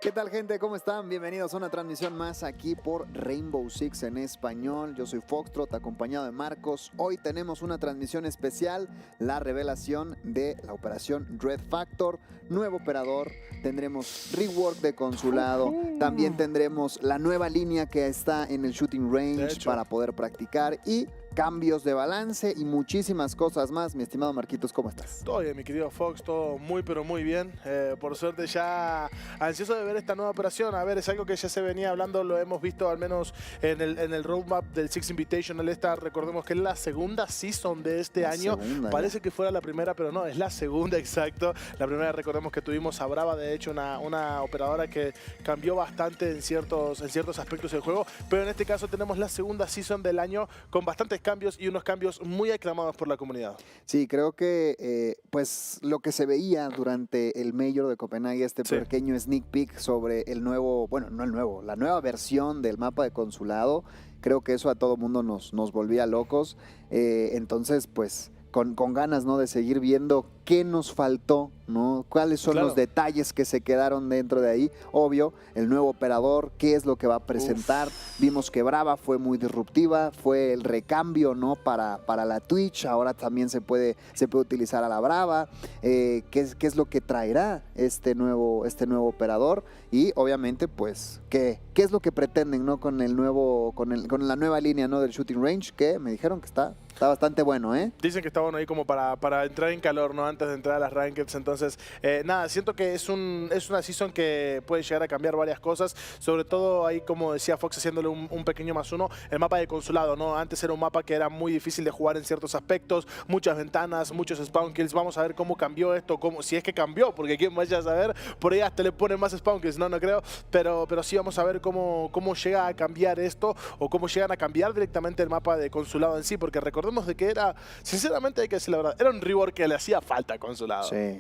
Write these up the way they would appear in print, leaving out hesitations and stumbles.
¿Qué tal, gente? ¿Cómo están? Bienvenidos a una transmisión más aquí por Rainbow Six en español. Yo soy Foxtrot, acompañado de Marcos. Hoy tenemos una transmisión especial, la revelación de la Operación Red Factor, nuevo operador. Tendremos rework de Consulado. También tendremos la nueva línea que está en el shooting range para poder practicar y cambios de balance y muchísimas cosas más. Mi estimado Marquitos, ¿cómo estás? Todo bien, mi querido Fox, todo muy pero muy bien. Por suerte ya ansioso de ver esta nueva operación. A ver, es algo que ya se venía hablando, lo hemos visto al menos en el roadmap del Six Invitational. Recordemos que es la segunda season de este año. Parece que fuera la primera, pero no, es la segunda, exacto. La primera, recordemos que tuvimos a Brava, de hecho, una operadora que cambió bastante en ciertos aspectos del juego. Pero en este caso tenemos la segunda season del año con bastantes cambios y unos cambios muy aclamados por la comunidad. Sí, creo que pues lo que se veía durante el Major de Copenhague, pequeño sneak peek sobre el nuevo, bueno, no el nuevo, la nueva versión del mapa de Consulado, creo que eso a todo mundo nos volvía locos. Entonces, pues con ganas, ¿no?, de seguir viendo qué nos faltó, ¿no? Cuáles son los detalles que se quedaron dentro de ahí. Obvio, el nuevo operador, qué es lo que va a presentar. Vimos que Brava fue muy disruptiva, fue el recambio, ¿no?, para la Twitch. Ahora también se puede utilizar a la Brava. ¿Qué es lo que traerá este nuevo operador? Y obviamente, pues, ¿qué es lo que pretenden, ¿no?, con la nueva línea, ¿no?, del shooting range, que me dijeron que está bastante bueno, ¿eh? Dicen que está bueno ahí como para entrar en calor, ¿no?, antes de entrar a las rankeds. Entonces, nada, siento que es una season que puede llegar a cambiar varias cosas. Sobre todo ahí, como decía Fox, haciéndole un pequeño +1, el mapa de Consulado, ¿no? Antes era un mapa que era muy difícil de jugar en ciertos aspectos, muchas ventanas, muchos spawn kills. Vamos a ver cómo cambió esto, si es que cambió, porque quién vaya a saber, por ahí hasta le ponen más spawn kills, no creo. Pero sí vamos a ver cómo llega a cambiar esto, o cómo llegan a cambiar directamente el mapa de Consulado en sí, porque recordemos de que era, sinceramente hay que decir la verdad, era un rework que le hacía falta a Consulado. Sí.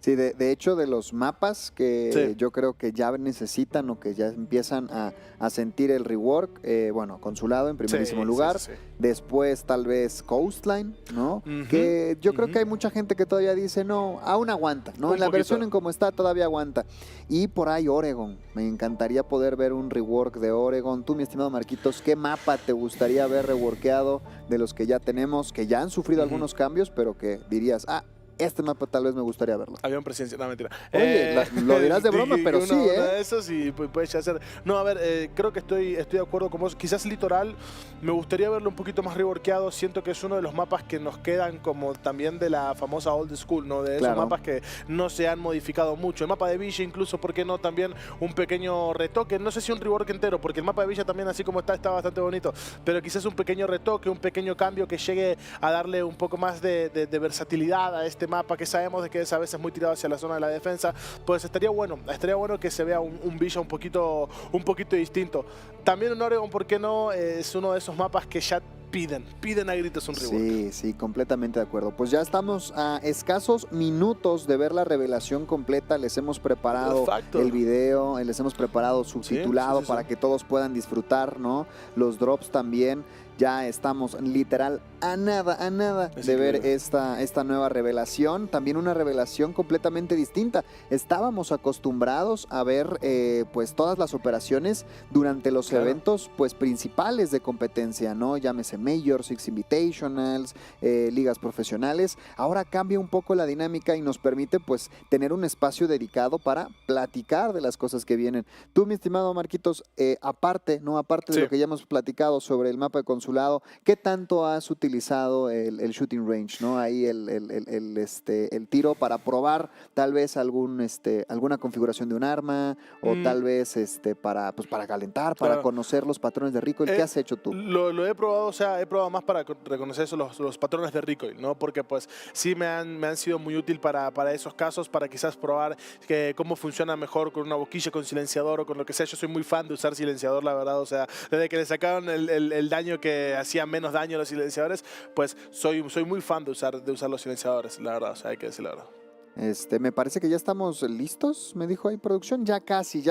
Sí, de hecho, de los mapas que yo creo que ya necesitan o que ya empiezan a sentir el rework, bueno, Consulado en primerísimo lugar, después tal vez Coastline, ¿no? Que yo creo que hay mucha gente que todavía dice, no, aún aguanta, ¿no? En la versión en como está todavía aguanta. Y por ahí Oregon, me encantaría poder ver un rework de Oregon. Tú, mi estimado Marquitos, ¿qué mapa te gustaría ver reworkeado de los que ya tenemos, que ya han sufrido algunos cambios, pero que dirías, este mapa tal vez me gustaría verlo? Avión presidencial, no, mentira. Oye, lo dirás de broma, pero sí, ¿eh? De eso sí, puede ser. No, a ver, creo que estoy de acuerdo con vos. Quizás Litoral, me gustaría verlo un poquito más reworkeado. Siento que es uno de los mapas que nos quedan como también de la famosa old school, ¿no? De esos mapas que no se han modificado mucho. El mapa de Villa incluso, ¿por qué no? También un pequeño retoque. No sé si un rework entero, porque el mapa de Villa también, así como está bastante bonito. Pero quizás un pequeño retoque, un pequeño cambio que llegue a darle un poco más de versatilidad a este mapa, que sabemos de que es a veces muy tirado hacia la zona de la defensa. Pues estaría bueno que se vea un Villa un poquito distinto. También un Oregon, ¿por qué no? Es uno de esos mapas que ya piden a gritos un rework. Sí, completamente de acuerdo. Pues ya estamos a escasos minutos de ver la revelación completa. Les hemos preparado el video, les hemos preparado subtitulado para que todos puedan disfrutar, ¿no? Los drops también. Ya estamos literal a nada de ver esta nueva revelación. También una revelación completamente distinta. Estábamos acostumbrados a ver pues todas las operaciones durante los eventos pues principales de competencia, ¿no? Llámese Major, Six Invitationals, ligas profesionales. Ahora cambia un poco la dinámica y nos permite pues tener un espacio dedicado para platicar de las cosas que vienen. Tú, mi estimado Marquitos, aparte de lo que ya hemos platicado sobre el mapa de Consulado, ¿qué tanto has utilizado el shooting range, ¿no? Ahí el tiro para probar tal vez alguna configuración de un arma o tal vez para calentar, para conocer los patrones de recoil? ¿Qué has hecho tú? Lo he probado, o sea, he probado más para reconocer los patrones de recoil, ¿no? Porque pues sí me han sido muy útil para esos casos, para quizás probar cómo funciona mejor con una boquilla, con silenciador o con lo que sea. Yo soy muy fan de usar silenciador, la verdad. O sea, desde que le sacaron el daño que hacía menos daño a los silenciadores, pues soy muy fan de usar los silenciadores, la verdad, o sea, hay que decir la verdad. Me parece que ya estamos listos, me dijo ahí producción. Ya casi,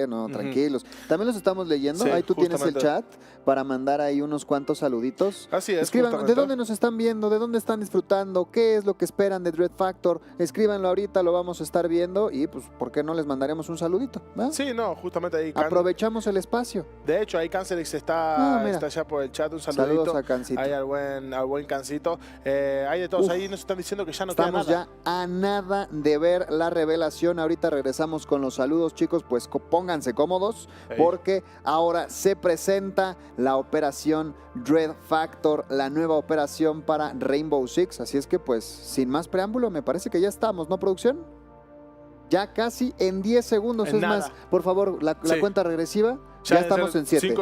no, tranquilos. También los estamos leyendo. Sí, ahí tú tienes el justamente. chat para mandar ahí unos cuantos saluditos. Así es, Escriban justamente. de dónde nos están viendo, de dónde están disfrutando, qué es lo que esperan de Dread Factor. Escríbanlo ahorita, lo vamos a estar viendo y pues, ¿por qué no les mandaremos un saludito? ¿Va? Sí, no, justamente ahí. Aprovechamos el espacio. De hecho, ahí Cancelix está allá por el chat. Un saludito. Saludos a Cancito. Ahí al buen Cancito. Hay de todos. Ahí nos están diciendo que ya no queda nada. Estamos ya a nada de ver la revelación. Ahorita regresamos con los saludos, chicos. Pues pónganse cómodos porque ahora se presenta la operación Dread Factor, la nueva operación para Rainbow Six. Así es que pues sin más preámbulo, me parece que ya estamos, ¿no, producción? Ya casi en 10 segundos. Es más, por favor, la cuenta regresiva. Ya estamos en 7.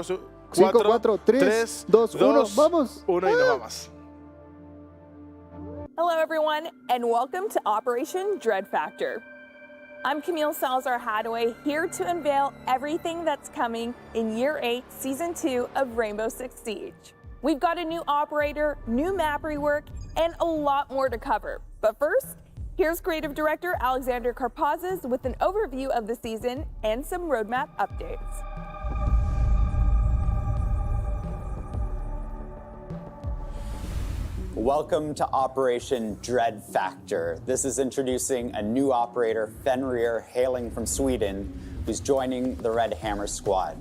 5, 4, 3, 2, 1, vamos. 1 y nos vamos. Hello, everyone, and welcome to Operation Dread Factor. I'm Camille Salazar-Hadaway, here to unveil everything that's coming in Year 8, Season 2 of Rainbow Six Siege. We've got a new operator, new map rework, and a lot more to cover. But first, here's Creative Director Alexander Karpazis with an overview of the season and some roadmap updates. Welcome to Operation Dread Factor. This is introducing a new operator, Fenrir, hailing from Sweden, who's joining the Red Hammer squad.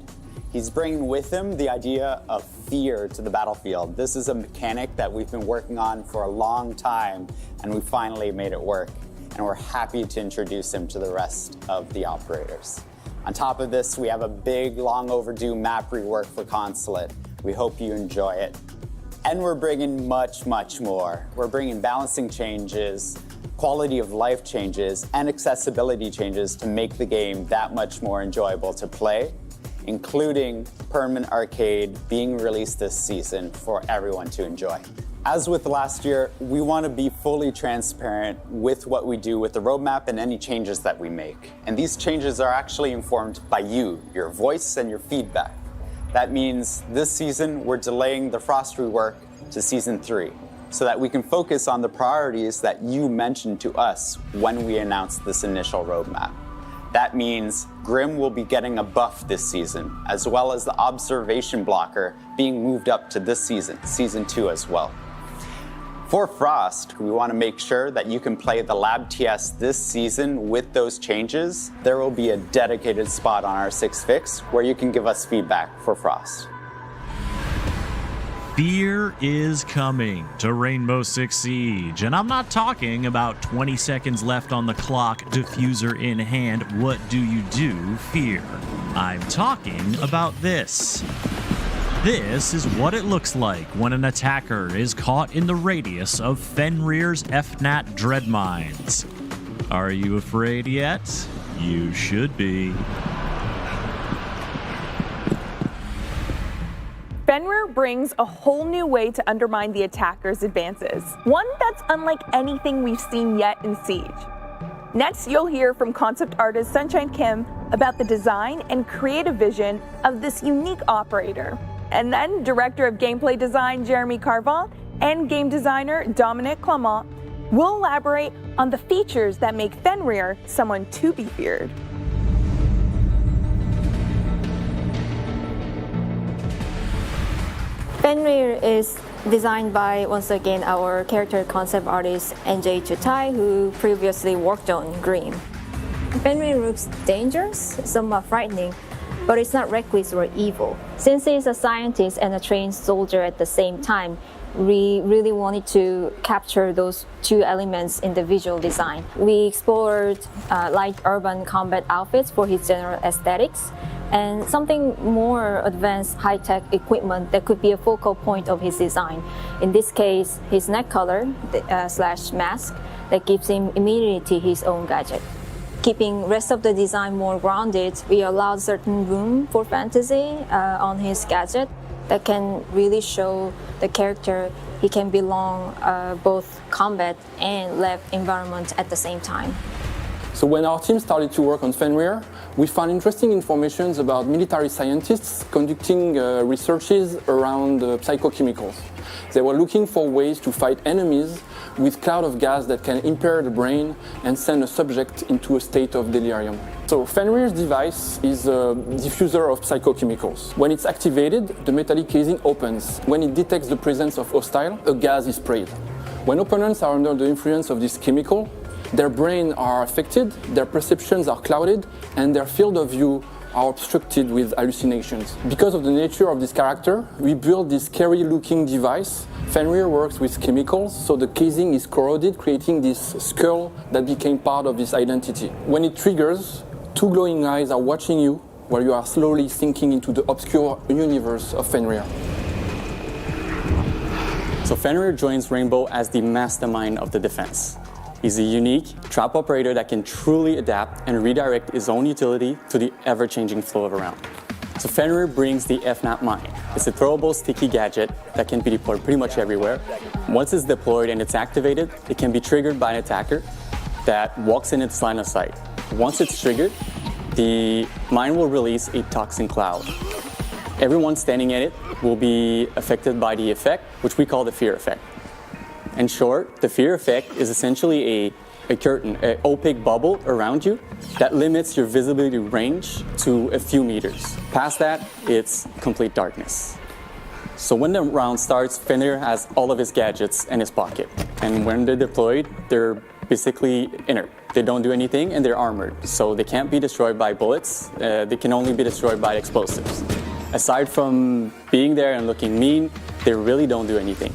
He's bringing with him the idea of fear to the battlefield. This is a mechanic that we've been working on for a long time, and we finally made it work. And we're happy to introduce him to the rest of the operators. On top of this, we have a big, long overdue map rework for Consulate. We hope you enjoy it. And we're bringing much, much more. We're bringing balancing changes, quality of life changes, and accessibility changes to make the game that much more enjoyable to play, including permanent arcade being released this season for everyone to enjoy. As with last year, we want to be fully transparent with what we do with the roadmap and any changes that we make. And these changes are actually informed by you, your voice, and your feedback. That means this season, we're delaying the Frost rework to Season 3 so that we can focus on the priorities that you mentioned to us when we announced this initial roadmap. That means Grim will be getting a buff this season, as well as the observation blocker being moved up to this season, Season 2 as well. For Frost, we want to make sure that you can play the Lab TS this season with those changes. There will be a dedicated spot on our 6 Fix where you can give us feedback for Frost. Fear is coming to Rainbow Six Siege, and I'm not talking about 20 seconds left on the clock, diffuser in hand, what do you do, fear. I'm talking about this. This is what it looks like when an attacker is caught in the radius of Fenrir's FNAT dread mines. Are you afraid yet? You should be. Fenrir brings a whole new way to undermine the attacker's advances, one that's unlike anything we've seen yet in Siege. Next, you'll hear from concept artist Sunshine Kim about the design and creative vision of this unique operator. And then Director of Gameplay Design Jeremy Carvant and Game Designer Dominic Clement will elaborate on the features that make Fenrir someone to be feared. Fenrir is designed by, once again, our character concept artist NJ Chutai, who previously worked on Grim. Fenrir looks dangerous, somewhat frightening, but it's not reckless or evil. Since he's a scientist and a trained soldier at the same time, we really wanted to capture those two elements in the visual design. We explored light urban combat outfits for his general aesthetics and something more advanced high-tech equipment that could be a focal point of his design. In this case, his neck collar slash mask that gives him immunity to his own gadget. Keeping rest of the design more grounded, we allowed certain room for fantasy on his gadget that can really show the character he can belong both combat and lab environment at the same time. So when our team started to work on Fenrir, we found interesting information about military scientists conducting researches around psychochemicals. They were looking for ways to fight enemies with cloud of gas that can impair the brain and send a subject into a state of delirium. So Fenrir's device is a diffuser of psychochemicals. When it's activated, the metallic casing opens. When it detects the presence of hostile, a gas is sprayed. When opponents are under the influence of this chemical, their brains are affected, their perceptions are clouded, and their field of view are obstructed with hallucinations. Because of the nature of this character, we built this scary-looking device. Fenrir works with chemicals, so the casing is corroded, creating this skull that became part of this identity. When it triggers, two glowing eyes are watching you while you are slowly sinking into the obscure universe of Fenrir. So Fenrir joins Rainbow as the mastermind of the defense. He's a unique trap operator that can truly adapt and redirect his own utility to the ever-changing flow of a round. So Fenrir brings the FNAP mine. It's a throwable sticky gadget that can be deployed pretty much everywhere. Once it's deployed and it's activated, it can be triggered by an attacker that walks in its line of sight. Once it's triggered, the mine will release a toxin cloud. Everyone standing in it will be affected by the effect, which we call the fear effect. In short, the fear effect is essentially a curtain, an opaque bubble around you that limits your visibility range to a few meters. Past that, it's complete darkness. So when the round starts, Fenrir has all of his gadgets in his pocket. And when they're deployed, they're basically inert. They don't do anything and they're armored. So they can't be destroyed by bullets. They can only be destroyed by explosives. Aside from being there and looking mean, they really don't do anything.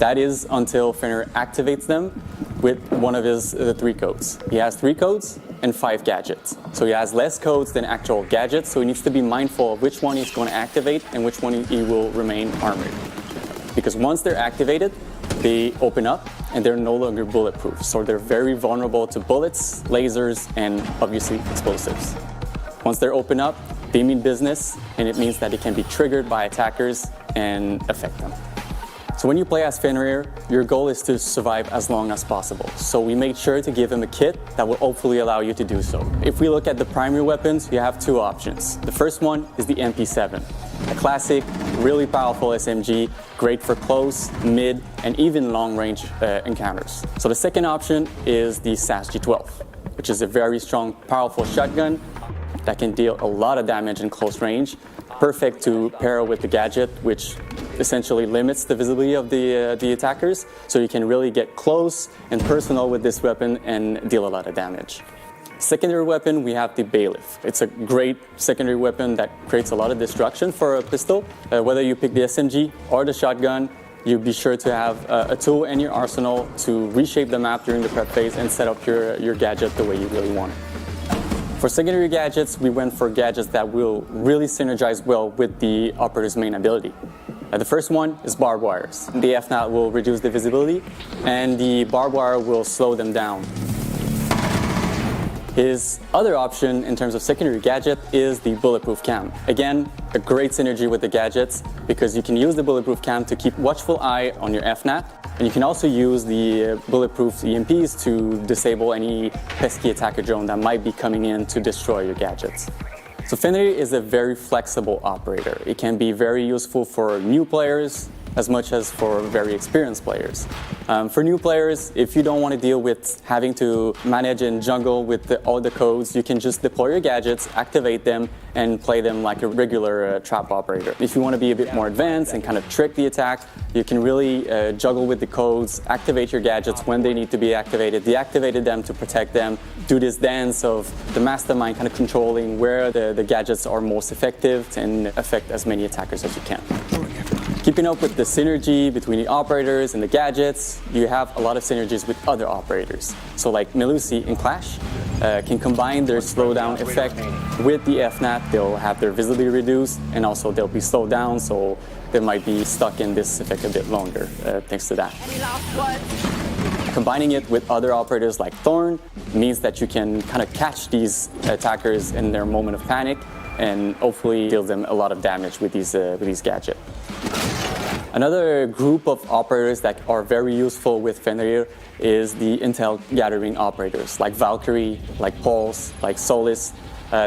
That is until Fenrir activates them with one of his 3 codes. He has 3 codes and 5 gadgets. So he has less codes than actual gadgets, so he needs to be mindful of which one he's going to activate and which one he will remain armored. Because once they're activated, they open up and they're no longer bulletproof. So they're very vulnerable to bullets, lasers, and obviously explosives. Once they're open up, they mean business, and it means that it can be triggered by attackers and affect them. So when you play as Fenrir, your goal is to survive as long as possible. So we made sure to give him a kit that will hopefully allow you to do so. If we look at the primary weapons, you have 2 options. The first one is the MP7, a classic, really powerful SMG, great for close, mid, and even long-range encounters. So the second option is the SAS G12, which is a very strong, powerful shotgun that can deal a lot of damage in close range, perfect to pair with the gadget, which essentially limits the visibility of the attackers, so you can really get close and personal with this weapon and deal a lot of damage. Secondary weapon, we have the Bailiff. It's a great secondary weapon that creates a lot of destruction for a pistol. Whether you pick the SMG or the shotgun, you be sure to have a tool in your arsenal to reshape the map during the prep phase and set up your gadget the way you really want it. For secondary gadgets, we went for gadgets that will really synergize well with the operator's main ability. The first one is barbed wires. The FNAT will reduce the visibility, and the barbed wire will slow them down. His other option in terms of secondary gadget is the bulletproof cam. Again, a great synergy with the gadgets because you can use the bulletproof cam to keep watchful eye on your FNAT, and you can also use the bulletproof EMPs to disable any pesky attacker drone that might be coming in to destroy your gadgets. So Fenrir is a very flexible operator. It can be very useful for new players as much as for very experienced players. For new players, if you don't want to deal with having to manage and jungle with all the codes, you can just deploy your gadgets, activate them, and play them like a regular trap operator. If you want to be a bit more advanced and kind of trick the attack, you can really juggle with the codes, activate your gadgets when they need to be activated, deactivate them to protect them, do this dance of the mastermind kind of controlling where the gadgets are most effective and affect as many attackers as you can. Keeping up with the synergy between the operators and the gadgets, you have a lot of synergies with other operators. So like Melusi in Clash can combine their slowdown effect with the FNAT. They'll have their visibility reduced and also they'll be slowed down, so they might be stuck in this effect a bit longer thanks to that. Any last words? Combining it with other operators like Thorn means that you can kind of catch these attackers in their moment of panic and hopefully deal them a lot of damage with these gadgets. Another group of operators that are very useful with Fenrir is the intel gathering operators like Valkyrie, like Pulse, like Solis.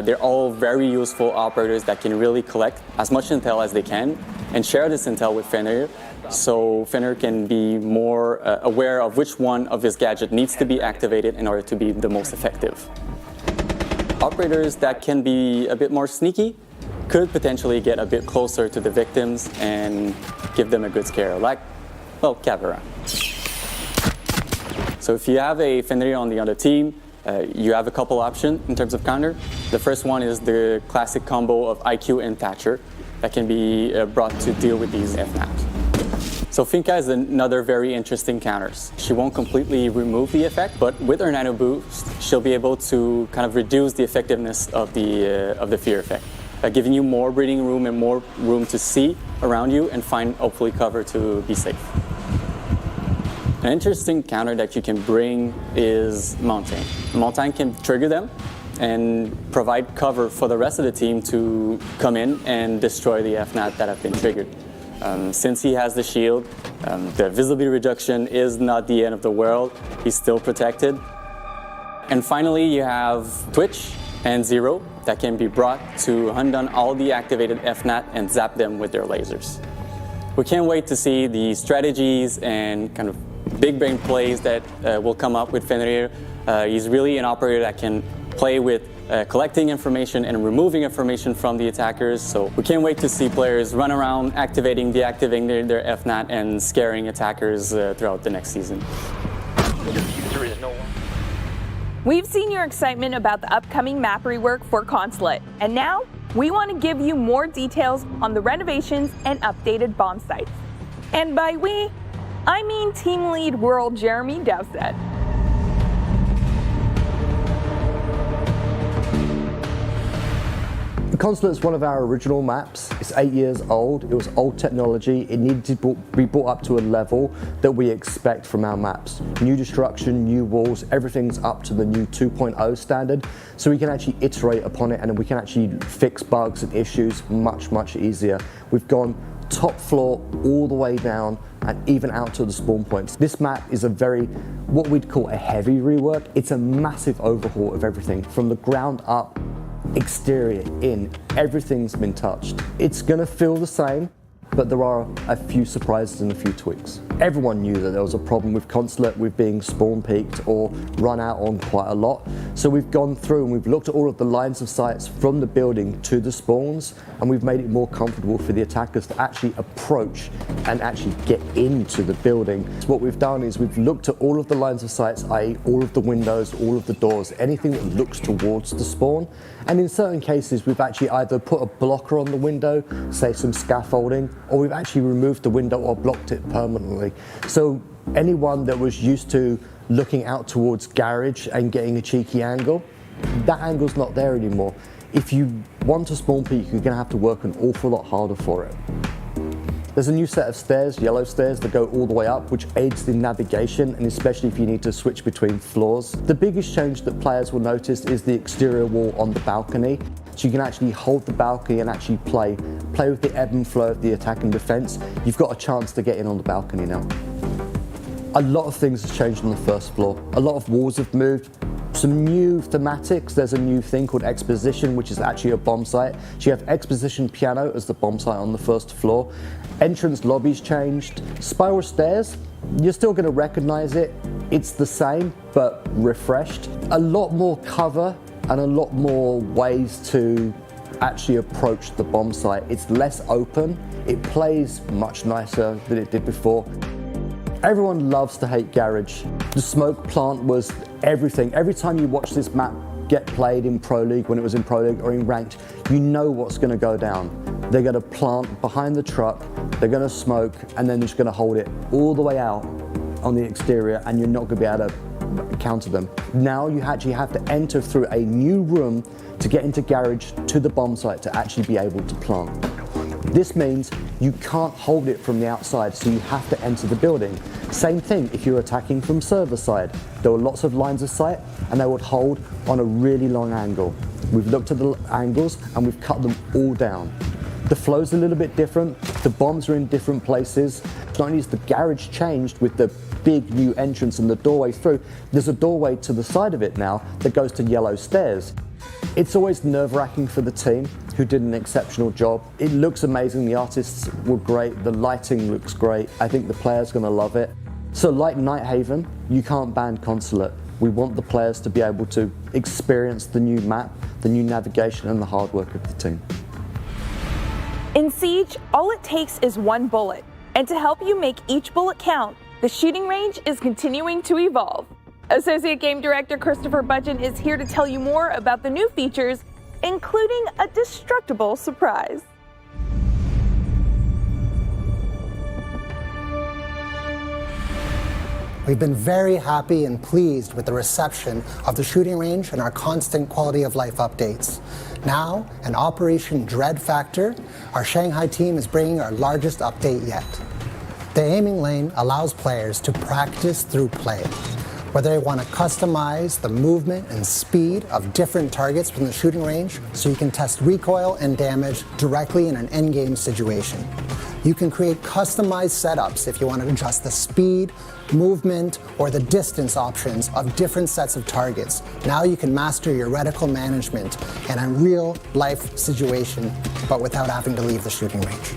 They're all very useful operators that can really collect as much intel as they can and share this intel with Fenrir, so Fenrir can be more aware of which one of his gadget needs to be activated in order to be the most effective. Operators that can be a bit more sneaky could potentially get a bit closer to the victims and give them a good scare, like, well, Kavera. So if you have a Fenrir on the other team, you have a couple options in terms of counter. The first one is the classic combo of IQ and Thatcher that can be brought to deal with these FNAPs. So Finka is another very interesting counter. She won't completely remove the effect, but with her nano boost, she'll be able to kind of reduce the effectiveness of the fear effect, giving you more breathing room and more room to see around you and find hopefully cover to be safe. An interesting counter that you can bring is Mountain. Mountain can trigger them and provide cover for the rest of the team to come in and destroy the FNAT that have been triggered. Since he has the shield, the visibility reduction is not the end of the world. He's still protected. And finally, you have Twitch and Zero that can be brought to hunt down all the activated FNAT and zap them with their lasers. We can't wait to see the strategies and kind of big brain plays that will come up with Fenrir. He's really an operator that can play with collecting information and removing information from the attackers. So we can't wait to see players run around activating, deactivating their FNAT and scaring attackers throughout the next season. We've seen your excitement about the upcoming map rework for Consulate, and now we want to give you more details on the renovations and updated bomb sites. And by we, I mean Team Lead World Jeremy Dowsett. Consulate is one of our original maps. It's 8 years old. It was old technology. It needed to be brought up to a level that we expect from our maps. New destruction, new walls, everything's up to the new 2.0 standard, so we can actually iterate upon it and we can actually fix bugs and issues much, much easier. We've gone top floor all the way down and even out to the spawn points. This map is a very, what we'd call a heavy rework. It's a massive overhaul of everything from the ground up. Exterior, in, everything's been touched. It's gonna feel the same, but there are a few surprises and a few tweaks. Everyone knew that there was a problem with Consulate with being spawn peaked or run out on quite a lot. So we've gone through and we've looked at all of the lines of sights from the building to the spawns, and we've made it more comfortable for the attackers to actually approach and actually get into the building. So what we've done is we've looked at all of the lines of sights, i.e. all of the windows, all of the doors, anything that looks towards the spawn. And in certain cases, we've actually either put a blocker on the window, say some scaffolding, or we've actually removed the window or blocked it permanently. So anyone that was used to looking out towards garage and getting a cheeky angle, that angle's not there anymore. If you want to spawn peak, you're gonna have to work an awful lot harder for it. There's a new set of stairs, yellow stairs, that go all the way up, which aids the navigation, and especially if you need to switch between floors. The biggest change that players will notice is the exterior wall on the balcony. So you can actually hold the balcony and actually play with the ebb and flow of the attack and defense. You've got a chance to get in on the balcony now. A lot of things have changed on the first floor. A lot of walls have moved. Some new thematics. There's a new thing called Exposition, which is actually a bomb site. So you have Exposition Piano as the bomb site on the first floor. Entrance lobbies changed. Spiral stairs, you're still going to recognize it. It's the same, but refreshed. A lot more cover and a lot more ways to actually approach the bomb site. It's less open. It plays much nicer than it did before. Everyone loves to hate garage. The smoke plant was everything. Every time you watch this map get played in Pro League, when it was in Pro League or in Ranked, you know what's going to go down. They're going to plant behind the truck, they're going to smoke, and then they're just going to hold it all the way out on the exterior, and you're not going to be able to counter them. Now you actually have to enter through a new room to get into garage to the bomb site to actually be able to plant. This means you can't hold it from the outside, so you have to enter the building. Same thing if you're attacking from server side. There were lots of lines of sight and they would hold on a really long angle. We've looked at the angles and we've cut them all down. The flow's a little bit different, the bombs are in different places. Not only is the garage changed with the big new entrance and the doorway through, there's a doorway to the side of it now that goes to yellow stairs. It's always nerve-wracking for the team, who did an exceptional job. It looks amazing, the artists were great, the lighting looks great. I think the players are going to love it. So like Nighthaven, you can't ban Consulate. We want the players to be able to experience the new map, the new navigation, and the hard work of the team. In Siege, all it takes is one bullet. And to help you make each bullet count, the shooting range is continuing to evolve. Associate Game Director Christopher Budgeon is here to tell you more about the new features, including a destructible surprise. We've been very happy and pleased with the reception of the shooting range and our constant quality of life updates. Now, in Operation Dread Factor, our Shanghai team is bringing our largest update yet. The aiming lane allows players to practice through play. Whether they want to customize the movement and speed of different targets from the shooting range so you can test recoil and damage directly in an endgame situation. You can create customized setups if you want to adjust the speed, movement, or the distance options of different sets of targets. Now you can master your reticle management in a real-life situation, but without having to leave the shooting range.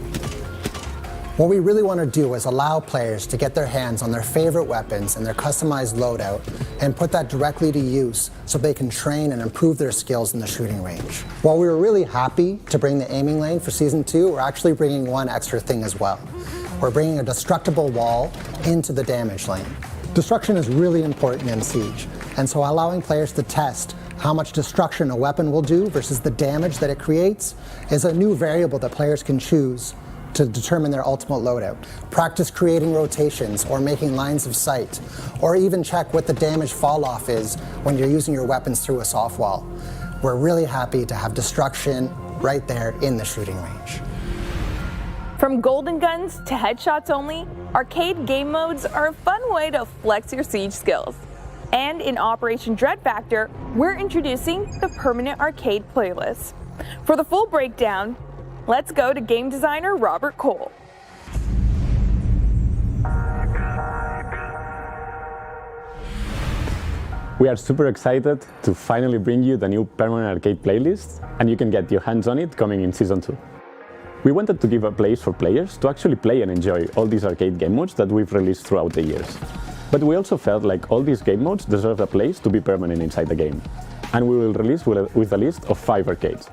What we really want to do is allow players to get their hands on their favorite weapons and their customized loadout and put that directly to use so they can train and improve their skills in the shooting range. While we were really happy to bring the aiming lane for Season 2, we're actually bringing one extra thing as well. We're bringing a destructible wall into the damage lane. Destruction is really important in Siege, and so allowing players to test how much destruction a weapon will do versus the damage that it creates is a new variable that players can choose to determine their ultimate loadout. Practice creating rotations or making lines of sight, or even check what the damage fall off is when you're using your weapons through a soft wall. We're really happy to have destruction right there in the shooting range. From golden guns to headshots only, arcade game modes are a fun way to flex your Siege skills. And in Operation Dread Factor, we're introducing the permanent arcade playlist. For the full breakdown, let's go to game designer Robert Cole. We are super excited to finally bring you the new permanent arcade playlist, and you can get your hands on it coming in Season 2. We wanted to give a place for players to actually play and enjoy all these arcade game modes that we've released throughout the years. But we also felt like all these game modes deserve a place to be permanent inside the game. And we will release with a list of 5 arcades.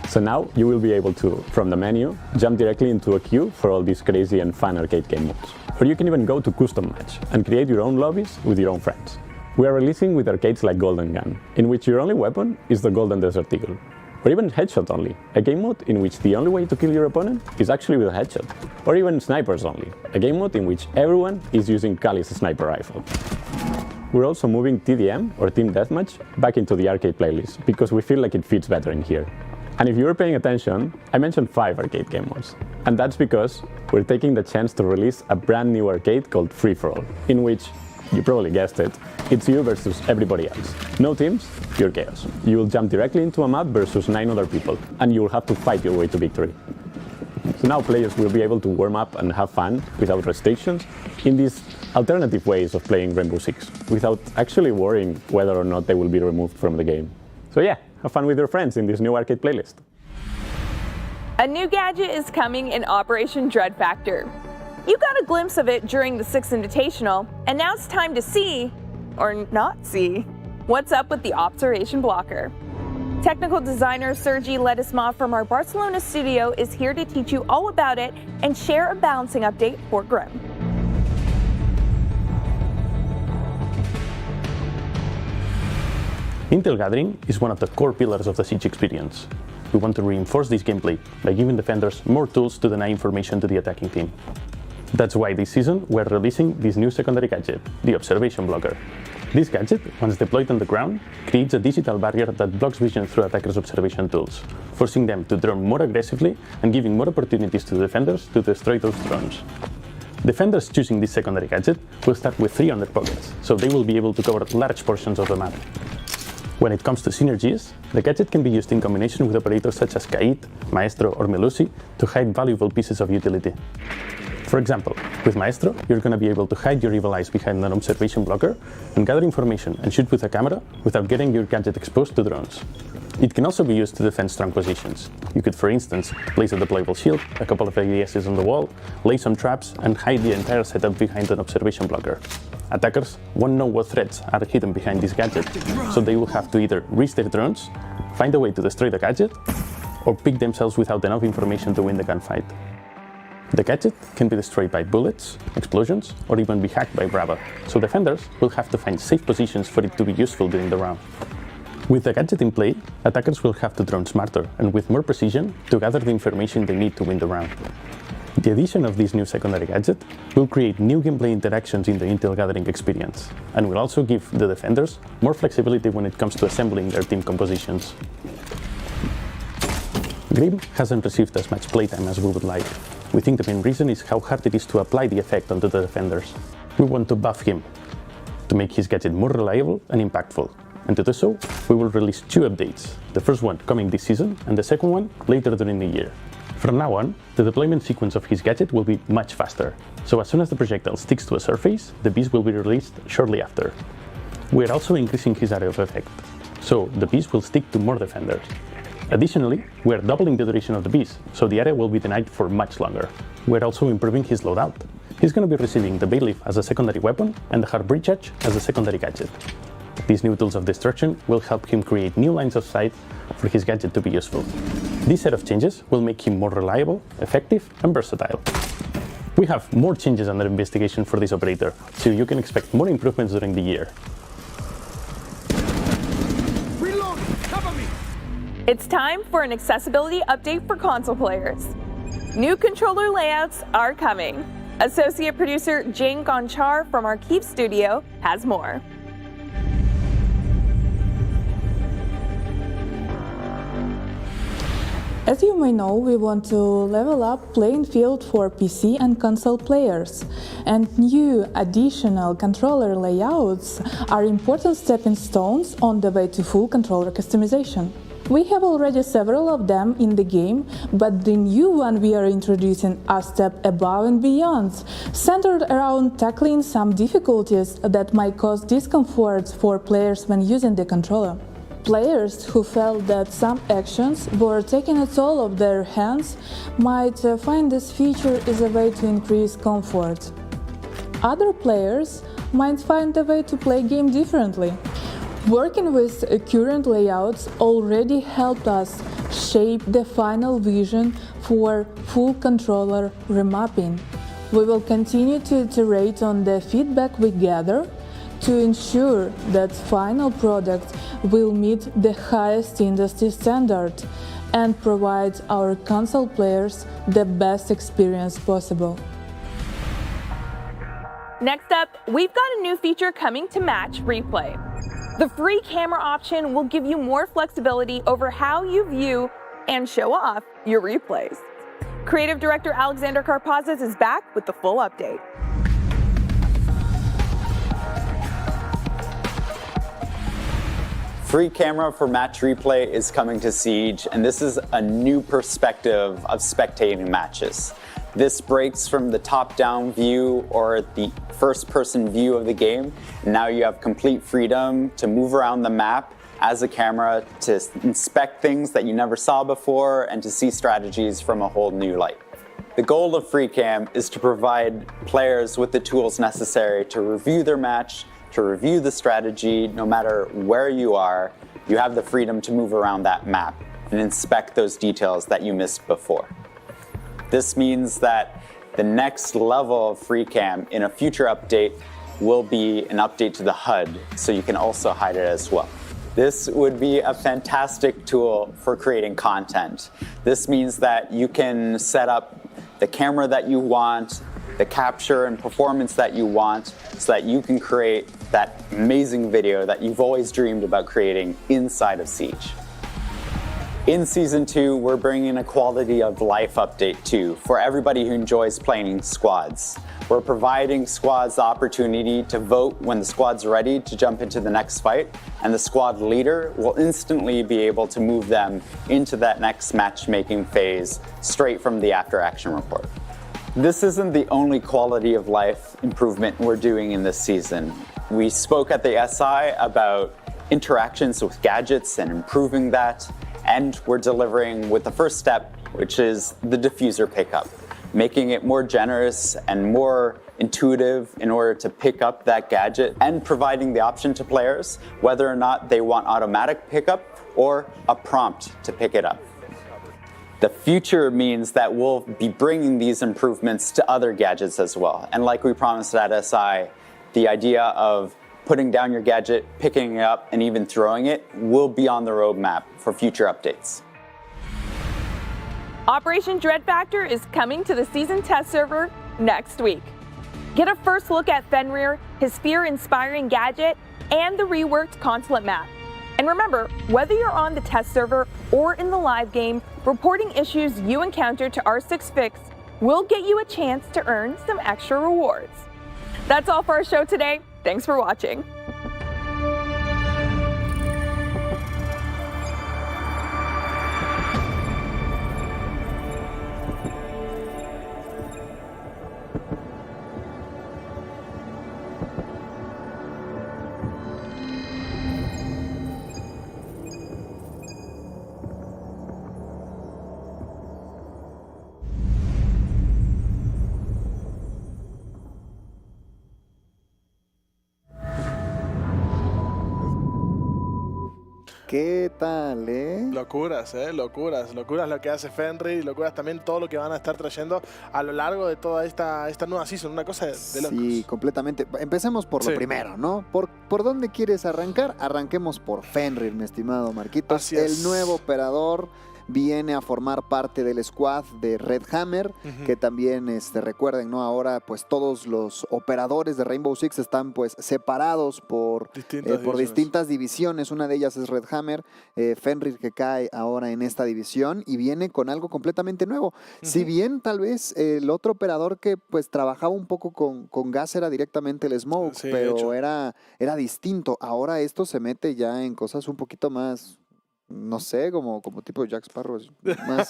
So now you will be able to, from the menu, jump directly into a queue for all these crazy and fun arcade game modes. Or you can even go to custom match and create your own lobbies with your own friends. We are releasing with arcades like Golden Gun, in which your only weapon is the Golden Desert Eagle. Or even Headshot Only, a game mode in which the only way to kill your opponent is actually with a headshot. Or even Snipers Only, a game mode in which everyone is using Kali's sniper rifle. We're also moving TDM, or Team Deathmatch, back into the arcade playlist, because we feel like it fits better in here. And if you were paying attention, I mentioned 5 arcade game modes. And that's because we're taking the chance to release a brand new arcade called Free For All, in which, you probably guessed it, it's you versus everybody else. No teams, pure chaos. You will jump directly into a map versus 9 other people, and you will have to fight your way to victory. So now players will be able to warm up and have fun without restrictions in these alternative ways of playing Rainbow Six, without actually worrying whether or not they will be removed from the game. So yeah, have fun with your friends in this new arcade playlist. A new gadget is coming in Operation Dread Factor. You got a glimpse of it during the 6th Invitational, and now it's time to see, or not see, what's up with the observation blocker. Technical designer Sergi Ledesma from our Barcelona studio is here to teach you all about it and share a balancing update for Grim. Intel Gathering is one of the core pillars of the Siege experience. We want to reinforce this gameplay by giving defenders more tools to deny information to the attacking team. That's why this season we're releasing this new secondary gadget, the Observation Blocker. This gadget, once deployed on the ground, creates a digital barrier that blocks vision through attackers' observation tools, forcing them to drone more aggressively and giving more opportunities to defenders to destroy those drones. Defenders choosing this secondary gadget will start with 3 on their pockets, so they will be able to cover large portions of the map. When it comes to synergies, the gadget can be used in combination with operators such as Kait, Maestro or Melusi to hide valuable pieces of utility. For example, with Maestro, you're going to be able to hide your evil eyes behind an observation blocker and gather information and shoot with a camera without getting your gadget exposed to drones. It can also be used to defend strong positions. You could, for instance, place a deployable shield, a couple of ADSs on the wall, lay some traps, and hide the entire setup behind an observation blocker. Attackers won't know what threats are hidden behind this gadget, so they will have to either reach their drones, find a way to destroy the gadget, or pick themselves without enough information to win the gunfight. The gadget can be destroyed by bullets, explosions, or even be hacked by Brava, so defenders will have to find safe positions for it to be useful during the round. With the gadget in play, attackers will have to drone smarter and with more precision to gather the information they need to win the round. The addition of this new secondary gadget will create new gameplay interactions in the intel gathering experience, and will also give the defenders more flexibility when it comes to assembling their team compositions. Grim hasn't received as much playtime as we would like. We think the main reason is how hard it is to apply the effect onto the defenders. We want to buff him, to make his gadget more reliable and impactful. And to do so, we will release 2 updates, the first one coming this season and the second one later during the year. From now on, the deployment sequence of his gadget will be much faster, so as soon as the projectile sticks to a surface, the beast will be released shortly after. We are also increasing his area of effect, so the beast will stick to more defenders. Additionally, we are doubling the duration of the beast, so the area will be denied for much longer. We are also improving his loadout. He's going to be receiving the bailiff as a secondary weapon and the hard breach edge as a secondary gadget. These new tools of destruction will help him create new lines of sight for his gadget to be useful. This set of changes will make him more reliable, effective, and versatile. We have more changes under investigation for this operator, so you can expect more improvements during the year. It's time for an accessibility update for console players. New controller layouts are coming. Associate producer Jane Gonchar from our Keep Studio has more. As you may know, we want to level up playing field for PC and console players, and new additional controller layouts are important stepping stones on the way to full controller customization. We have already several of them in the game, but the new one we are introducing are a step above and beyond, centered around tackling some difficulties that might cause discomfort for players when using the controller. Players who felt that some actions were taking a toll of their hands might find this feature is a way to increase comfort. Other players might find a way to play game differently. Working with current layouts already helped us shape the final vision for full controller remapping. We will continue to iterate on the feedback we gather to ensure that final product will meet the highest industry standard and provide our console players the best experience possible. Next up, we've got a new feature coming to Match Replay. The free camera option will give you more flexibility over how you view and show off your replays. Creative Director Alexander Karpazis is back with the full update. Free camera for Match Replay is coming to Siege, and this is a new perspective of spectating matches. This breaks from the top-down view or the first-person view of the game. Now you have complete freedom to move around the map as a camera, to inspect things that you never saw before, and to see strategies from a whole new light. The goal of FreeCam is to provide players with the tools necessary to review their match, to review the strategy. No matter where you are, you have the freedom to move around that map and inspect those details that you missed before. This means that the next level of FreeCam in a future update will be an update to the HUD, so you can also hide it as well. This would be a fantastic tool for creating content. This means that you can set up the camera that you want, the capture and performance that you want, so that you can create that amazing video that you've always dreamed about creating inside of Siege. In Season 2, we're bringing a quality of life update too, for everybody who enjoys playing squads. We're providing squads the opportunity to vote when the squad's ready to jump into the next fight, and the squad leader will instantly be able to move them into that next matchmaking phase straight from the after-action report. This isn't the only quality of life improvement we're doing in this season. We spoke at the SI about interactions with gadgets and improving that. And we're delivering with the first step, which is the diffuser pickup, making it more generous and more intuitive in order to pick up that gadget, and providing the option to players whether or not they want automatic pickup or a prompt to pick it up. The future means that we'll be bringing these improvements to other gadgets as well. And like we promised at SI, the idea of putting down your gadget, picking it up, and even throwing it will be on the roadmap for future updates. Operation Dread Factor is coming to the season test server next week. Get a first look at Fenrir, his fear-inspiring gadget, and the reworked Consulate map. And remember, whether you're on the test server or in the live game, reporting issues you encounter to R6Fix will get you a chance to earn some extra rewards. That's all for our show today. Thanks for watching. ¿Qué tal, Locuras, locuras lo que hace Fenrir, y locuras también todo lo que van a estar trayendo a lo largo de toda esta nueva season, una cosa de locos. Sí, completamente. Empecemos por lo primero, ¿no? ¿Por dónde quieres arrancar? Arranquemos por Fenrir, mi estimado Marquitos. Así es. El nuevo operador viene a formar parte del squad de Red Hammer, que también recuerden, ¿no? Ahora pues todos los operadores de Rainbow Six están pues separados por distintas divisiones. Una de ellas es Red Hammer, Fenrir, que cae ahora en esta división y viene con algo completamente nuevo. Si bien tal vez el otro operador que pues trabajaba un poco con gas era directamente el Smoke, pero era distinto. Ahora esto se mete ya en cosas un poquito más, no sé, como tipo Jack Sparrow, más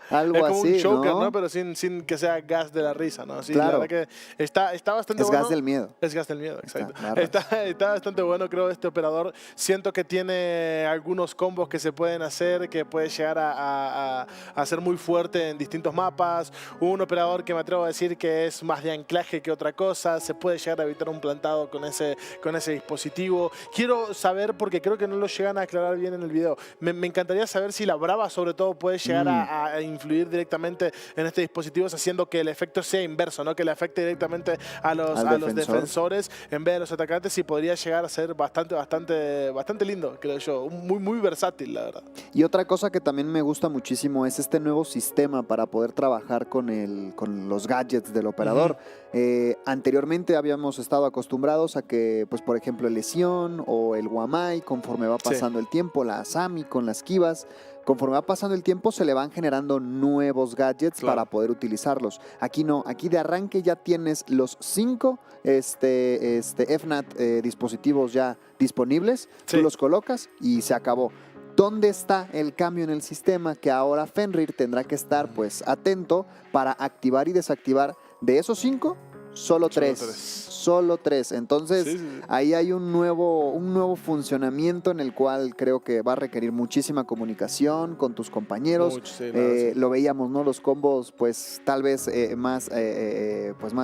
algo es como así, un choker, ¿no? Pero sin que sea gas de la risa, ¿no? Sí, claro. La verdad que está bastante es bueno. gas del miedo. Es gas del miedo, exacto. Está bastante bueno, creo, este operador. Siento que tiene algunos combos que se pueden hacer, que puede llegar a ser muy fuerte en distintos mapas. Un operador que me atrevo a decir que es más de anclaje que otra cosa. Se puede llegar a evitar un plantado con ese dispositivo. Quiero saber, porque creo que no lo llegan a aclarar bien en el video, me encantaría saber si la Brava sobre todo puede llegar a influir directamente en este dispositivo, haciendo que el efecto sea inverso, ¿no? Que le afecte directamente a los defensores en vez de los atacantes, y podría llegar a ser bastante lindo, creo yo. Muy versátil, la verdad. Y otra cosa que también me gusta muchísimo es este nuevo sistema para poder trabajar con los gadgets del operador. Anteriormente habíamos estado acostumbrados a que, pues por ejemplo, el Lesión o el Wamai, conforme va pasando el tiempo, la Asami con las Kivas, conforme va pasando el tiempo se le van generando nuevos gadgets para poder utilizarlos. Aquí no, aquí de arranque ya tienes los 5 FNAT dispositivos ya disponibles, tú los colocas y se acabó. ¿Dónde está el cambio en el sistema? Que ahora Fenrir tendrá que estar pues atento para activar y desactivar de esos 5, solo 3. Solo 3. Entonces, ahí hay un nuevo funcionamiento en el cual creo que va a requerir muchísima comunicación con tus compañeros. Lo veíamos, ¿no? Los combos, pues, tal vez más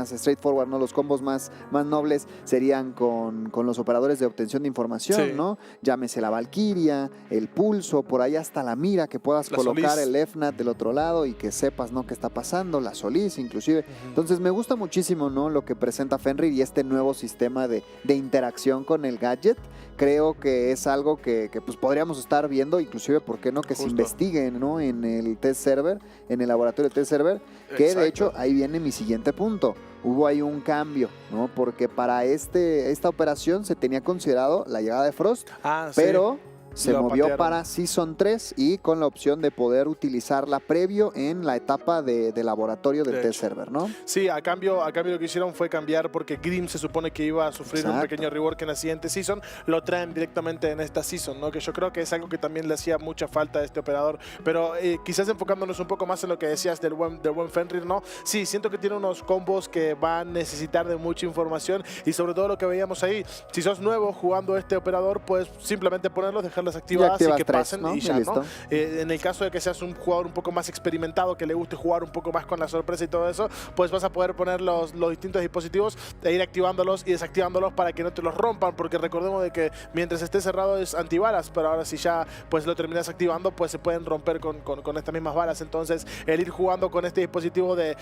straightforward, ¿no? Los combos más nobles serían con los operadores de obtención de información, ¿no? Llámese la Valkyria, el pulso, por ahí hasta la mira, que puedas colocar Solís, el FNAT del otro lado y que sepas, ¿no? Qué está pasando, la Solís, inclusive. Entonces, me gusta muchísimo, ¿no? Lo que presenta Fenrir y este nuevo sistema de interacción con el gadget. Creo que es algo que pues podríamos estar viendo, inclusive, ¿por qué no? Que se investiguen, ¿no? En el test server, en el laboratorio de test server, que de hecho ahí viene mi siguiente punto. Hubo ahí un cambio, ¿no? Porque para esta operación se tenía considerado la llegada de Frost, pero se movió para Season 3 y con la opción de poder utilizarla previo en la etapa de laboratorio del test server, ¿no? Sí, a cambio lo que hicieron fue cambiar porque Grimm se supone que iba a sufrir un pequeño rework en la siguiente Season, lo traen directamente en esta Season, ¿no? Que yo creo que es algo que también le hacía mucha falta a este operador, pero quizás enfocándonos un poco más en lo que decías del buen Fenrir, ¿no? Sí, siento que tiene unos combos que van a necesitar de mucha información y sobre todo lo que veíamos ahí, si sos nuevo jugando este operador, puedes simplemente ponerlos, dejarlas activadas y que pasen, ¿no? Y ya, ¿no? En el caso de que seas un jugador un poco más experimentado, que le guste jugar un poco más con la sorpresa y todo eso, pues vas a poder poner los distintos dispositivos e ir activándolos y desactivándolos para que no te los rompan, porque recordemos de que mientras esté cerrado es antibalas, pero ahora si ya pues lo terminas activando, pues se pueden romper con estas mismas balas. Entonces el ir jugando con este dispositivo de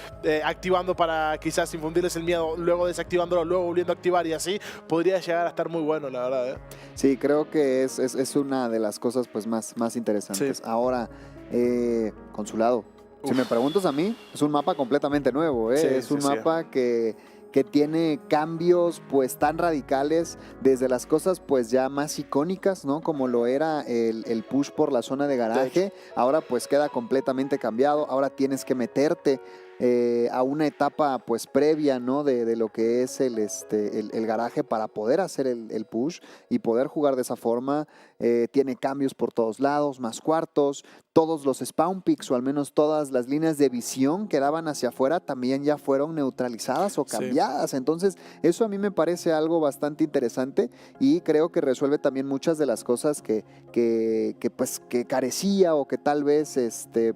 activando para quizás infundirles el miedo, luego desactivándolo, luego volviendo a activar y así, podría llegar a estar muy bueno, la verdad, ¿eh? Sí, creo que es una de las cosas pues más interesantes. Sí. Ahora, Consulado, si me preguntas a mí, es un mapa completamente nuevo, ¿eh? Sí, es un mapa que tiene cambios pues tan radicales, desde las cosas pues ya más icónicas, ¿no? Como lo era el push por la zona de garaje, ahora pues queda completamente cambiado, ahora tienes que meterte a una etapa pues previa, ¿no? de lo que es el garaje para poder hacer el push y poder jugar de esa forma. Tiene cambios por todos lados, más cuartos, todos los spawn picks o al menos todas las líneas de visión que daban hacia afuera también ya fueron neutralizadas o cambiadas. Entonces eso a mí me parece algo bastante interesante y creo que resuelve también muchas de las cosas que carecía o que tal vez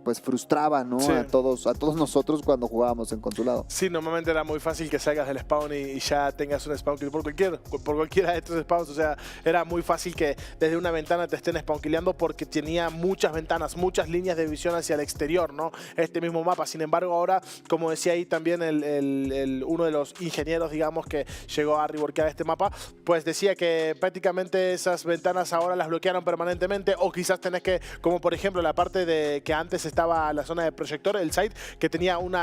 pues frustraba, ¿no? a todos nosotros cuando jugábamos en Consulado. Sí, normalmente era muy fácil que salgas del spawn y ya tengas un spawn kill por cualquiera de estos spawns. O sea, era muy fácil que desde una ventana te estén spawn killeando porque tenía muchas ventanas, muchas líneas de visión hacia el exterior, ¿no? Este mismo mapa. Sin embargo, ahora, como decía ahí también uno de los ingenieros, digamos, que llegó a reworkear este mapa, pues decía que prácticamente esas ventanas ahora las bloquearon permanentemente, o quizás tenés que, como por ejemplo la parte de que antes estaba la zona de proyector, el site, que tenía unas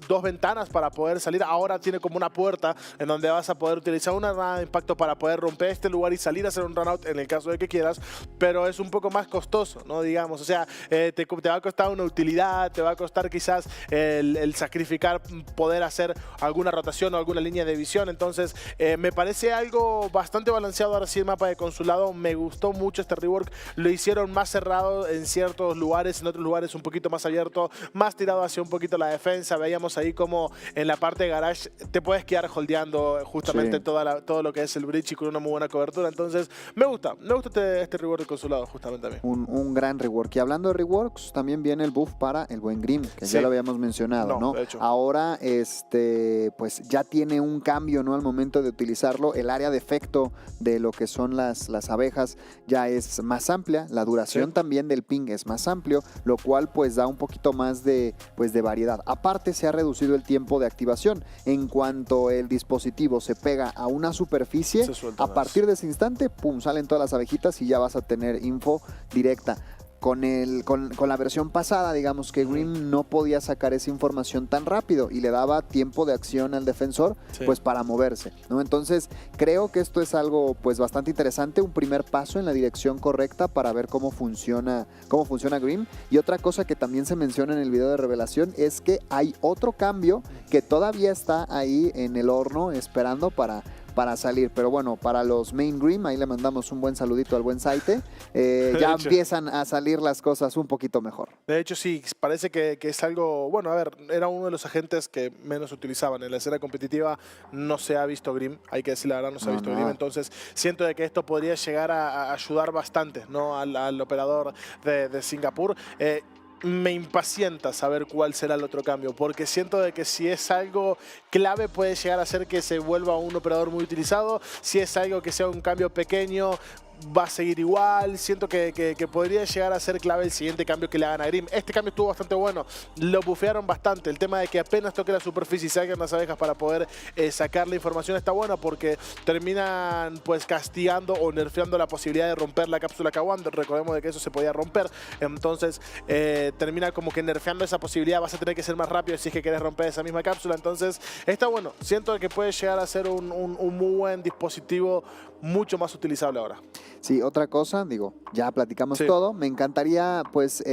2 ventanas para poder salir, ahora tiene como una puerta en donde vas a poder utilizar una granada de impacto para poder romper este lugar y salir a hacer un runout en el caso de que quieras, pero es un poco más costoso, ¿no? Digamos, o sea, te va a costar una utilidad, te va a costar quizás el sacrificar poder hacer alguna rotación o alguna línea de visión. Entonces me parece algo bastante balanceado ahora sí el mapa de Consulado. Me gustó mucho este rework, lo hicieron más cerrado en ciertos lugares, en otros lugares un poquito más abierto, más tirado hacia un poquito la defensa. Veíamos ahí como en la parte de garage te puedes quedar holdeando justamente todo lo que es el bridge y con una muy buena cobertura. Entonces me gusta este rework de Consulado justamente a mí. Un gran rework. Y hablando de reworks, también viene el buff para el buen Grimm, que ya lo habíamos mencionado, ¿no? De hecho. Ahora pues ya tiene un cambio, ¿no? Al momento de utilizarlo, el área de efecto de lo que son las abejas ya es más amplia, la duración también del ping es más amplio, lo cual pues da un poquito más de variedad. Aparte se ha reducido el tiempo de activación. En cuanto el dispositivo se pega a una superficie, a partir de ese instante, pum, salen todas las abejitas y ya vas a tener info directa. Con la versión pasada, digamos que Grimm no podía sacar esa información tan rápido y le daba tiempo de acción al defensor pues para moverse, ¿no? Entonces creo que esto es algo pues bastante interesante, un primer paso en la dirección correcta para ver cómo funciona Grimm. Y otra cosa que también se menciona en el video de Revelación es que hay otro cambio que todavía está ahí en el horno esperando para salir, pero bueno, para los main Grimm, ahí le mandamos un buen saludito al buen Saite, ya empiezan a salir las cosas un poquito mejor. De hecho sí, parece que es algo, bueno, a ver, era uno de los agentes que menos utilizaban en la escena competitiva, no se ha visto Grimm, hay que decir la verdad, no se ha visto Grimm, entonces siento de que esto podría llegar a ayudar bastante, ¿no? al operador de Singapur. Me impacienta saber cuál será el otro cambio, porque siento de que si es algo clave puede llegar a ser que se vuelva un operador muy utilizado, si es algo que sea un cambio pequeño va a seguir igual. Siento que podría llegar a ser clave el siguiente cambio que le hagan a Grimm. Este cambio estuvo bastante bueno, lo bufearon bastante. El tema de que apenas toque la superficie y salgan las abejas para poder sacar la información está bueno, porque terminan pues castigando o nerfeando la posibilidad de romper la cápsula K1. Recordemos de que eso se podía romper, entonces termina como que nerfeando esa posibilidad. Vas a tener que ser más rápido si es que querés romper esa misma cápsula. Entonces está bueno, siento que puede llegar a ser un muy buen dispositivo, mucho más utilizable ahora. Sí, otra cosa, digo, ya platicamos todo. Me encantaría, pues,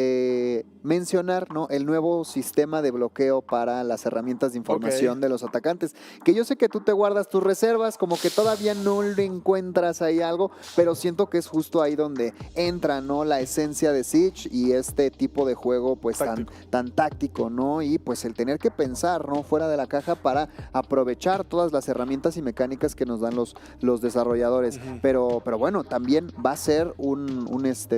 mencionar, ¿no?, el nuevo sistema de bloqueo para las herramientas de información de los atacantes. Que yo sé que tú te guardas tus reservas, como que todavía no le encuentras ahí algo, pero siento que es justo ahí donde entra, ¿no?, la esencia de Siege y este tipo de juego, pues, tan táctico, ¿no? Y pues el tener que pensar, ¿no?, fuera de la caja para aprovechar todas las herramientas y mecánicas que nos dan los desarrolladores. Pero bueno, también va a ser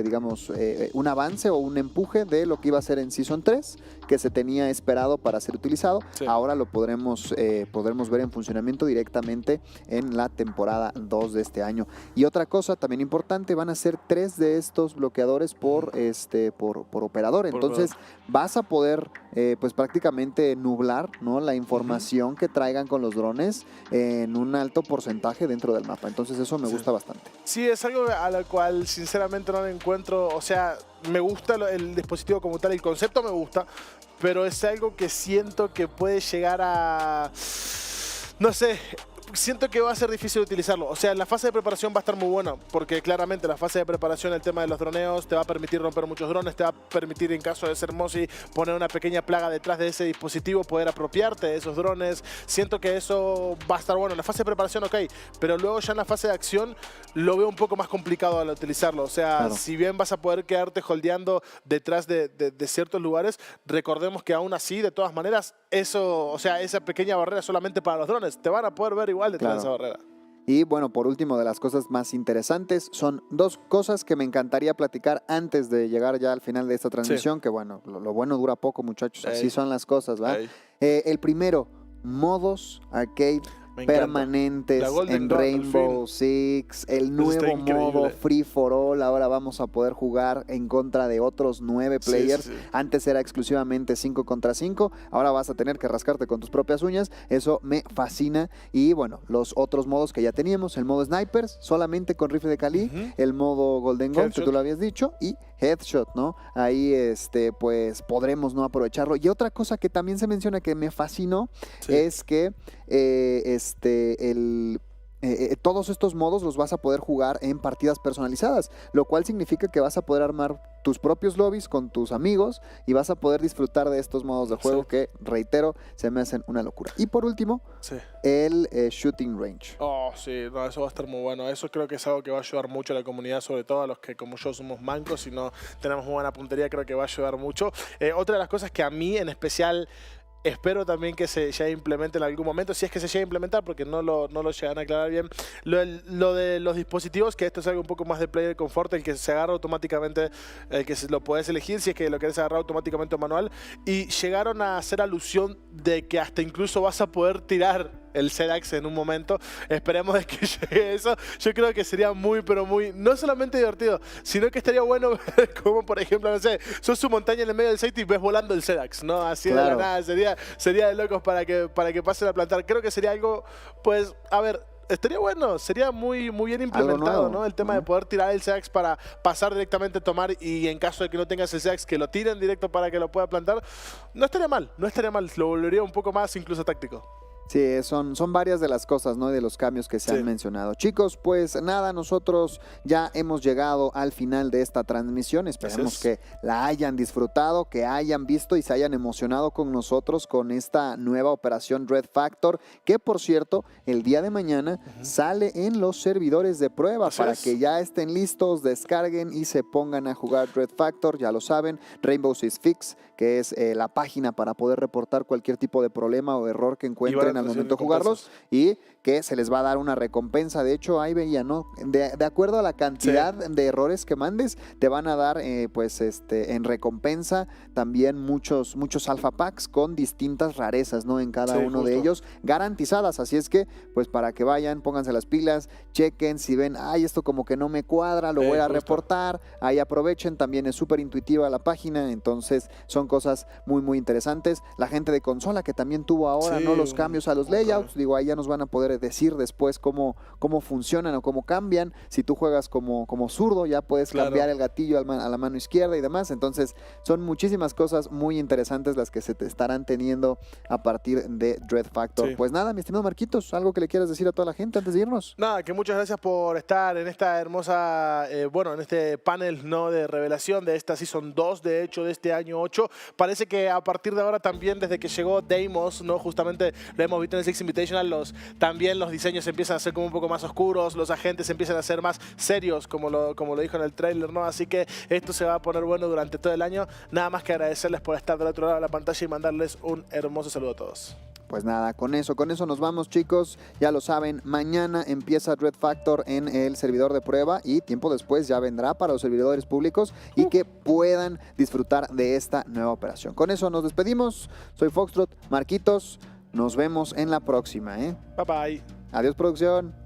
digamos, un avance o un empuje de lo que iba a ser en Season 3, que se tenía esperado para ser utilizado. Ahora lo podremos ver en funcionamiento directamente en la temporada 2 de este año. Y otra cosa también importante, van a ser 3 de estos bloqueadores por operador. Entonces vas a poder pues prácticamente nublar, ¿no?, la información que traigan con los drones en un alto porcentaje dentro del mapa. Entonces eso me gusta bastante. Sí, es algo a lo cual sinceramente no le encuentro, o sea, me gusta el dispositivo como tal, el concepto me gusta, pero es algo que siento que puede llegar a, no sé, siento que va a ser difícil utilizarlo. O sea, la fase de preparación va a estar muy buena, porque claramente la fase de preparación, el tema de los droneos, te va a permitir romper muchos drones, te va a permitir, en caso de ser Mosi, poner una pequeña plaga detrás de ese dispositivo, poder apropiarte de esos drones. Siento que eso va a estar bueno. En la fase de preparación, ok, pero luego ya en la fase de acción lo veo un poco más complicado al utilizarlo. O sea, si bien vas a poder quedarte holdeando detrás de ciertos lugares, recordemos que aún así, de todas maneras, eso, o sea, esa pequeña barrera es solamente para los drones. Te van a poder ver igual detrás de esa barrera. Y bueno, por último, de las cosas más interesantes, son 2 cosas que me encantaría platicar antes de llegar ya al final de esta transmisión, que bueno, lo bueno dura poco, muchachos, así son las cosas, ¿va? El primero, modos arcade permanentes en Rainbow Six, el nuevo modo Free for All. Ahora vamos a poder jugar en contra de otros 9 players. Antes era exclusivamente 5 contra 5, ahora vas a tener que rascarte con tus propias uñas. Eso me fascina. Y bueno, los otros modos que ya teníamos, el modo Snipers, solamente con rifle de Cali, el modo Golden Gun, que tú lo habías dicho, y Headshot, ¿no? Ahí pues podremos, ¿no?, aprovecharlo. Y otra cosa que también se menciona que me fascinó es que todos estos modos los vas a poder jugar en partidas personalizadas, lo cual significa que vas a poder armar tus propios lobbies con tus amigos y vas a poder disfrutar de estos modos de juego que, reitero, se me hacen una locura. Y por último, el shooting range. Oh, sí, no, eso va a estar muy bueno. Eso creo que es algo que va a ayudar mucho a la comunidad, sobre todo a los que como yo somos mancos y no tenemos muy buena puntería, creo que va a ayudar mucho. Otra de las cosas que a mí en especial espero también que se ya implemente en algún momento, si es que se llega a implementar, porque no lo llegan a aclarar bien. Lo de los dispositivos, que esto es algo un poco más de player comfort, el que se agarra automáticamente, el que lo puedes elegir si es que lo querés agarrar automáticamente o manual. Y llegaron a hacer alusión de que hasta incluso vas a poder tirar el Sedax en un momento. Esperemos de que llegue eso. Yo creo que sería muy, pero muy, no solamente divertido, sino que estaría bueno ver como, por ejemplo, no sé, sos su montaña en el medio del safety y ves volando el Sedax, ¿no? Así de la nada. Sería de locos para que pasen a plantar. Creo que sería algo, pues, a ver, estaría bueno, sería muy bien implementado, ¿no? El tema de poder tirar el Sedax para pasar directamente, tomar, y en caso de que no tengas el Sedax, que lo tiren directo para que lo pueda plantar. No estaría mal, lo volvería un poco más incluso táctico. Sí, son varias de las cosas, ¿no?, de los cambios que se han mencionado. Chicos, pues nada, nosotros ya hemos llegado al final de esta transmisión. Esperemos que la hayan disfrutado, que hayan visto y se hayan emocionado con nosotros con esta nueva operación Dread Factor, que por cierto, el día de mañana sale en los servidores de prueba para que ya estén listos, descarguen y se pongan a jugar Dread Factor. Ya lo saben, Rainbow Six Fix, que es la página para poder reportar cualquier tipo de problema o error que encuentren al momento de jugarlos, y que se les va a dar una recompensa. De hecho, ahí veía, ¿no? De acuerdo a la cantidad de errores que mandes, te van a dar, en recompensa también muchos alpha packs con distintas rarezas, ¿no?, en cada uno de ellos, garantizadas. Así es que, pues para que vayan, pónganse las pilas, chequen, si ven, ay, esto como que no me cuadra, lo voy a reportar, ahí aprovechen. También es súper intuitiva la página, entonces son cosas muy interesantes. La gente de consola que también tuvo ahora, ¿no?, los cambios a los layouts, digo, ahí ya nos van a poder decir después cómo funcionan o cómo cambian. Si tú juegas como zurdo, ya puedes cambiar el gatillo a la mano izquierda y demás. Entonces son muchísimas cosas muy interesantes las que se te estarán teniendo a partir de Dread Factor. Sí. Pues nada, mi estimado Marquitos, ¿algo que le quieras decir a toda la gente antes de irnos? Nada, que muchas gracias por estar en esta hermosa, en este panel, ¿no?, de revelación de esta Season 2, de hecho, de este año 8. Parece que a partir de ahora también, desde que llegó Deimos, ¿no?, justamente lo hemos visto en el Six Invitational, también los diseños empiezan a ser como un poco más oscuros, los agentes empiezan a ser más serios, como lo dijo en el trailer, ¿no? Así que esto se va a poner bueno durante todo el año. Nada más que agradecerles por estar del otro lado de la pantalla y mandarles un hermoso saludo a todos. Pues nada, con eso nos vamos, chicos. Ya lo saben, mañana empieza Dread Factor en el servidor de prueba y tiempo después ya vendrá para los servidores públicos y que puedan disfrutar de esta nueva operación. Con eso nos despedimos. Soy Foxtrot, Marquitos. Nos vemos en la próxima, ¿eh? Bye bye. Adiós, producción.